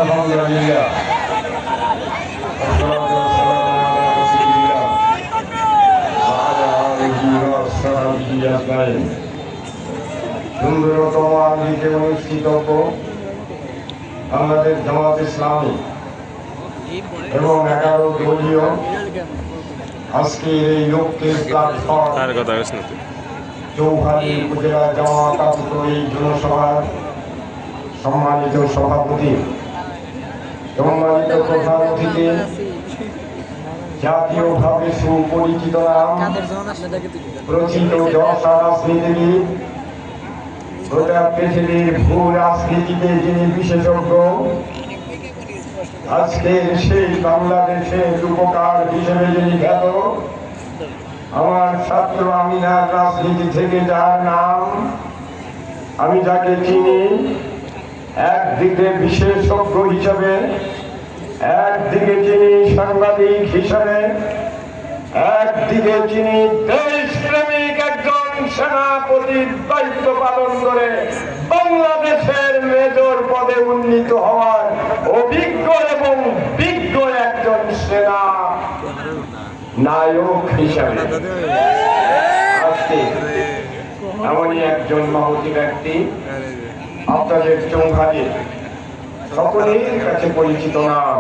আলহামদুলিল্লাহ সুন্দরতম আঙ্গিকে অনুষ্ঠিত বাংলাদেশ জামাত ইসলামী এবং 11 দলীয় আজকের এই লক্ষ্যের প্ল্যাটফর্ম চৌহালি উপজেলা জামাত আহত এই জনসভার সম্মানিত সভাপতি সম্মানিত প্রধান অতিথি, জাতীয়ভাবে সুপরিচিত নাম প্রচিত দশা রাজনীতিবিদ, গোটা পৃথিবীর ভূ রাজনীতিতে যিনি বিশেষজ্ঞ, আজকের সেই বাংলাদেশের রূপকার হিসেবে যিনি খ্যাত, আমার ছাত্র আমিনার রাজনীতি থেকে যার নাম আমি যাকে চিনি, একদিকে বিশেষজ্ঞ হিসাবে, একদিকে যিনি সাংবাদিক হিসাবে, একদিকে যিনি দেশপ্রেমিক একজন সেনাপতির দায়িত্ব পালন করে বাংলাদেশের মেজর পদে উন্নীত হওয়ার অভিজ্ঞ এবং বিজ্ঞ একজন সেনা নায়ক হিসাবে আজকে এমনই একজন মহতি ব্যক্তি আপনাদের চৌহালি সকলের কাছে পরিচিত নাম।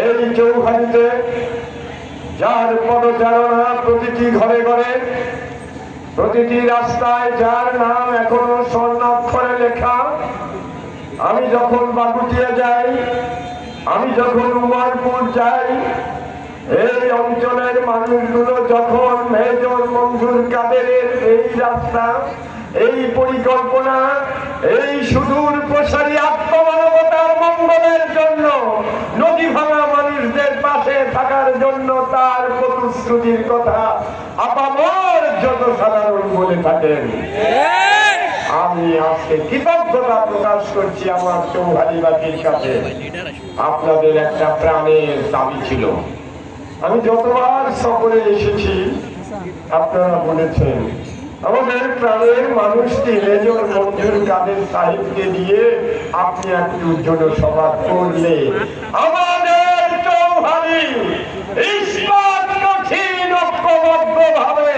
এই চৌহালিতে যার পদচারণা প্রতিটি ঘরে ঘরে, প্রতিটি রাস্তায় যার নাম এখনো স্বর্ণাক্ষরে লেখা। আমি যখন বাগুটিয়া যাই, আমি যখন উমারপুর যাই, এই অঞ্চলের মানুষগুলো যখন মেজর মঞ্জুর কাদেরের এই রাস্তা, এই পরিকল্পনা, এই সুদূর প্রসারী আত্মমানবতার মঙ্গলের জন্য, নদী ভাঙা মানুষদের পাশে থাকার জন্য তার প্রতিশ্রুতির কথা আপামর যত সাধারণ বলে থাকেন, আমি আজকে কৃতজ্ঞতা প্রকাশ করছি আমার চৌহালিবাসীর কাছে। আপনাদের একটা প্রাণের দাবি ছিল। আমি যতবার সফরে এসেছি আপনারা বলেছেন আমাদের প্রাণের মানুষটি মেজর মঞ্জুর কাদের সাহেবকে দিয়ে আপনি একটি উজ্জ্বল সভা করলে আমাদের চৌহালি ইসলাম কঠিন ঐক্যবদ্ধভাবে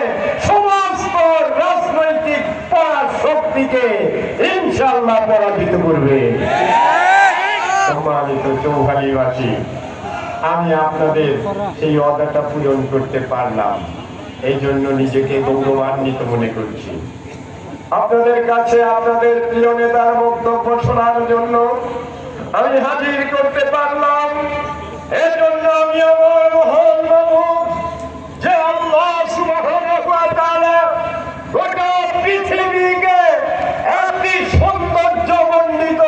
সমস্ত রাজনৈতিক পরাশক্তিকে ইনশাআল্লাহ পরাজিত করবে। সম্মানিত চৌহালিবাসী, আমি আপনাদের সেই ওয়াদাটা পূরণ করতে পারলাম, এই জন্য নিজেকে গৌরবান্বিত মনে করছি। আপনাদের কাছে আপনাদের প্রিয় নেতার বক্তব্য শোনার জন্য আমি হাজির করতে পারলাম, এর জন্য আমি আমার মহান মাবুদ যে আল্লাহ সুবহানাহু ওয়া তাআলা গোটা পৃথিবীকে একটি সৌন্দর্যমণ্ডিত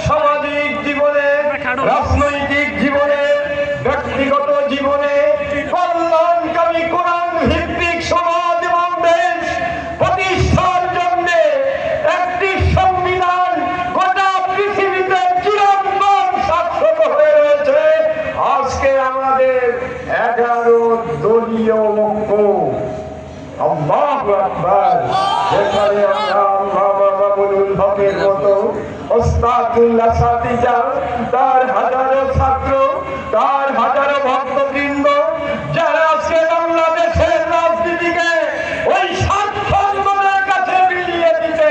সামাজিক জীবনে, রাজনৈতিক জীবনে, ব্যক্তিগত জীবনে কল্যাণকামী কোরআন ভিত্তিক সমাজ এবং দেশ প্রতিষ্ঠার জন্য একটি সংবিধান গোটা পৃথিবীতে চিরন্তন শাশ্বত হয়ে রয়েছে। আজকে আমাদের 11 দলীয় ঐক্য, আল্লাহু আকবার, যেখানে আমরা আল্লামা মামুনুল হকের মতো ওস্তাদুল্লাহ সাতিজা, তার হাজারো ছাত্র, তার হাজারো ভক্তবৃন্দ যারা আজকে বাংলাদেশের রাজনীতিকে ওই স্বার্থের কাছে বিলিয়ে দিতে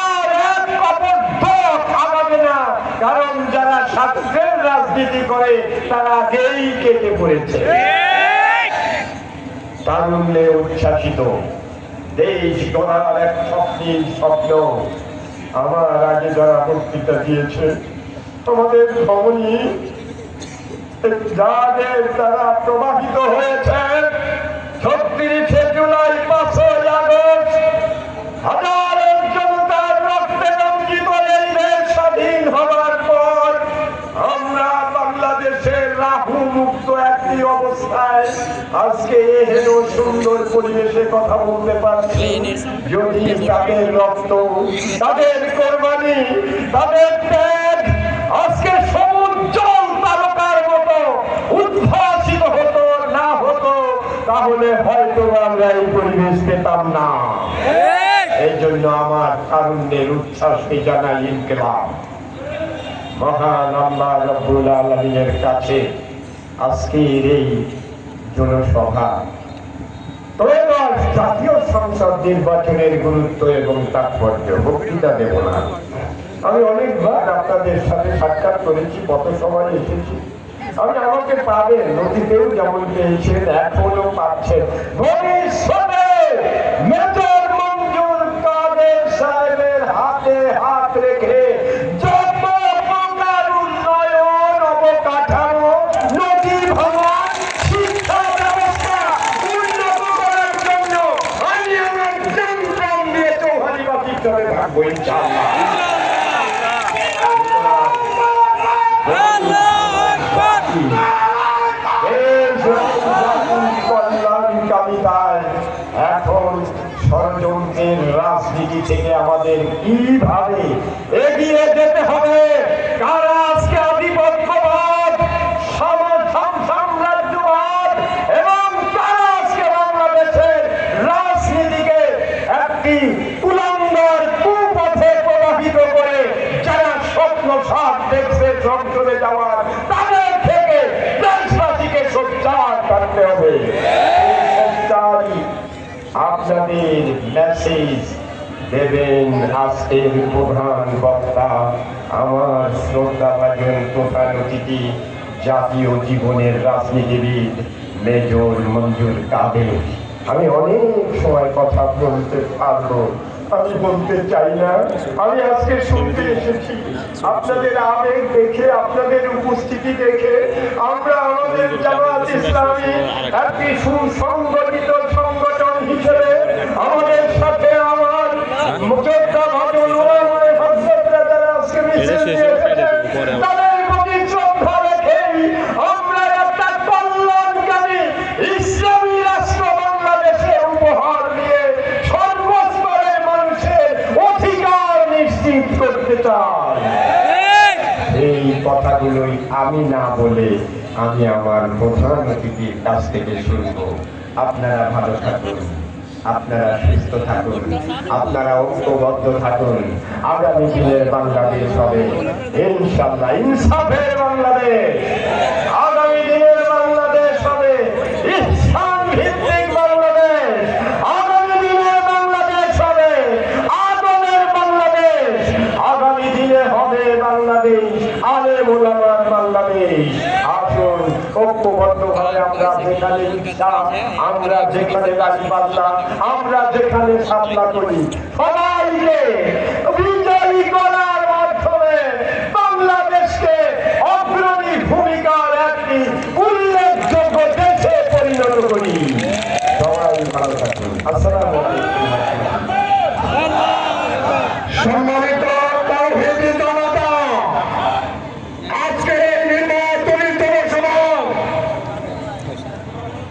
আর এক অবদ্ধ আগাবে না, কারণ যারা স্বার্থের রাজনীতি করে তারা আগেই কেটে পড়েছে। তারুণ্যে উচ্ছ্বাসিত দেশ গড়ার এক স্বপ্নের স্বপ্ন আমার আগে যারা বক্তৃতা দিয়েছে, আমাদের ধমনী যাদের তারা প্রবাহিত হয়েছে 36 জুলাই, 5ই আগস্ট, হাজারো জনতার রক্তে রঞ্জিত এই দেশ স্বাধীন হওয়ার পর আমরা বাংলাদেশের রাহু মুক্ত একটি অবস্থায় আজকে এহেন সুন্দর পরিবেশে কথা বলতে পারছি। যদি তাদের রক্ত, তাদের কোরবানি, তাদের ত্যাগ আজকে সমুজ্জ্বল তারকার মতো উদ্ভাসিত হতো না হতো, তাহলে হয়তো আমরা এই পরিবেশ পেতাম না। এই জন্য আমার তারুণ্যের উচ্ছ্বাসকে জানাই ইনকিলাব। মহান আল্লাহ রাব্বুল আলামিনের কাছে আজকের এই জনসভা ত্রয়োদশ জাতীয় সংসদ নির্বাচনের গুরুত্ব এবং তাৎপর্য বক্তৃতা দেব না। আমি অনেকবার আপনাদের সাথে সাক্ষাৎ করেছি, কত সময় এসেছি। আমি আমাকে পাবেন, নদীতেও যেমন পেয়েছেন, এখনো পাচ্ছেন। ভবিষ্যতে মেজর মঞ্জুর কাদের সাহেবের হাতে হাত রেখে যত প্রকার উন্নয়ন, অবকাঠামো, নদী ভাঙন, শিক্ষা ব্যবস্থা উন্নত করার জন্য আমি আমার জান দিয়ে চৌহালিবাসীর চলে থাকবো ইনশাআল্লাহ। এখন ষড়যন্ত্রের রাজনীতি থেকে আমাদের কিভাবে এগিয়ে যেতে হবে, কারা আজকে আধিপত্যবাদ, সাম্রাজ্যবাদ এবং কারা আজকে বাংলাদেশের রাজনীতিকে একটি কুলাঙ্গার কুপথে প্রবাহিত করে যারা স্বপ্ন সাপ দেখছে সংসদে যাওয়ার, তাদের থেকে দেশবাসীকে সোচ্চার থাকতে হবে। আপনাদের মেসেজ দেবেন আজকের প্রধান বক্তা, আমার শ্রদ্ধাভাজন প্রধান অতিথি, জাতীয় জীবনের রাজনীতিবিদ মেজর মঞ্জুর কাদের। আমি অনেক সময় কথা বলতে পারবো, আমি বলতে চাই না। আমি আজকে শুনতে এসেছি আপনাদের আবেগ দেখে, আপনাদের উপস্থিতি দেখে আমরা আমাদের জামাত ইসলামী একটি সুসংগঠিত সংগঠন হিসেবে আমাদের সাথে আমার মুজদ্দা ভাজন ওলামায়ে হযরতরা যারা আজকে মিছিল দিয়ে এসেছেন, তাদের প্রতি শ্রদ্ধা রেখেই আমরা একটা কল্যাণকামী ইসলামী রাষ্ট্র বাংলাদেশে উপহার দিয়ে সর্বস্তরের মানুষের অধিকার নিশ্চিত করতে চাই। এই কথাগুলোই আমি না বলে আমি আমার প্রধান অতিথির কাছ থেকে শুনবো। আপনারা ভালো থাকুন, আপনারা সুস্থ থাকুন, আপনারা ঐক্যবদ্ধ থাকুন। আগামী দিনের বাংলাদেশ হবে ইনশাআল্লাহ ইনসাফের বাংলাদেশ। আগামী দিনের বাংলাদেশ হবে ইসলাম ভিত্তিক বাংলাদেশ। আগামী দিনের বাংলাদেশ হবে আদমের বাংলাদেশ। আগামী দিনে হবে বাংলাদেশ আলেম ওলামার বাংলাদেশ। আসুন ঐক্যবদ্ধভাবে আমরা যেখানে ইচ্ছা, আমরা যেখানে গাছপালা, আমরা যেখানে সাপলা করি, সবাইকে